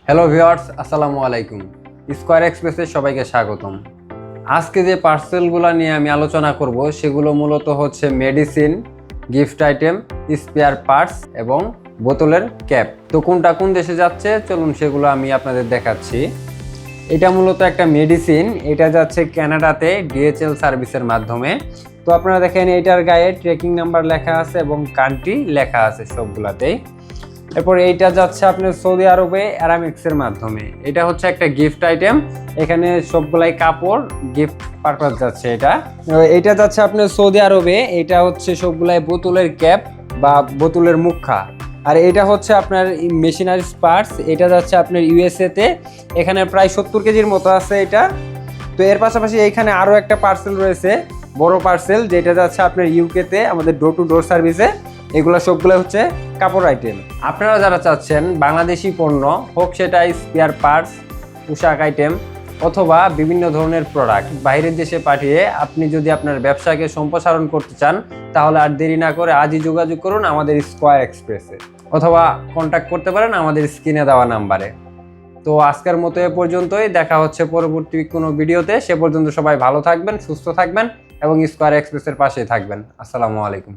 Hello viewers, আসসালামু আলাইকুম। Square এক্সপ্রেসে সবাইকে স্বাগতম। আজকে যে পার্সেলগুলো নিয়ে আমি আলোচনা করব সেগুলো মূলত হচ্ছে medicine, gift item, spare parts এবং বোতলের ক্যাপ। তো কোনটা কোন দেশে যাচ্ছে চলুন সেগুলো আমি আপনাদের দেখাচ্ছি। এটা মূলত একটা মেডিসিন, এটা যাচ্ছে কানাডাতে ডিএচএল সার্ভিসের মাধ্যমে। তো আপনারা দেখেন এটার গায়ে ট্র্যাকিং নাম্বার লেখা আছে এবং কান্ট্রি লেখা আছে সবগুলাতেই। এরপর এইটা যাচ্ছে আপনার সৌদি আরবে অ্যারামিক্সের মাধ্যমে। এটা হচ্ছে একটা গিফট আইটেম, এখানে সবগুলাই কাপড় গিফট পারপাস যাচ্ছে। এটা যাচ্ছে আপনার সৌদি আরবে, এটা হচ্ছে সবগুলাই বোতলের ক্যাপ বা বোতলের মুখা। আর এটা হচ্ছে আপনার মেশিনারিজ পার্টস, এটা যাচ্ছে আপনার ইউএসএ তে, এখানে প্রায় 70 কেজির মতো আছে এটা। তো এর পাশাপাশি এইখানে আরও একটা পার্সেল রয়েছে, বড় পার্সেল, যেটা যাচ্ছে আপনার ইউকে তে আমাদের ডোর টু ডোর সার্ভিসে। এগুলো সবগুলো হচ্ছে কাপড় আইটেম। আপনারা যারা চাচ্ছেন বাংলাদেশি পণ্য হোক, সেটা স্পেয়ার পার্টস, পোশাক আইটেম অথবা বিভিন্ন ধরনের প্রোডাক্ট বাইরের দেশে পাঠিয়ে আপনি যদি আপনার ব্যবসাকে সম্প্রসারণ করতে চান, তাহলে আর দেরি না করে আজই যোগাযোগ করুন আমাদের স্কয়ার এক্সপ্রেসে, অথবা কন্ট্যাক্ট করতে পারেন আমাদের স্ক্রিনে দেওয়া নাম্বারে। তো আজকের মতো এ পর্যন্তই, দেখা হচ্ছে পরবর্তী কোনো ভিডিওতে। সে পর্যন্ত সবাই ভালো থাকবেন, সুস্থ থাকবেন এবং স্কয়ার এক্সপ্রেসের পাশেই থাকবেন। আসসালামু আলাইকুম।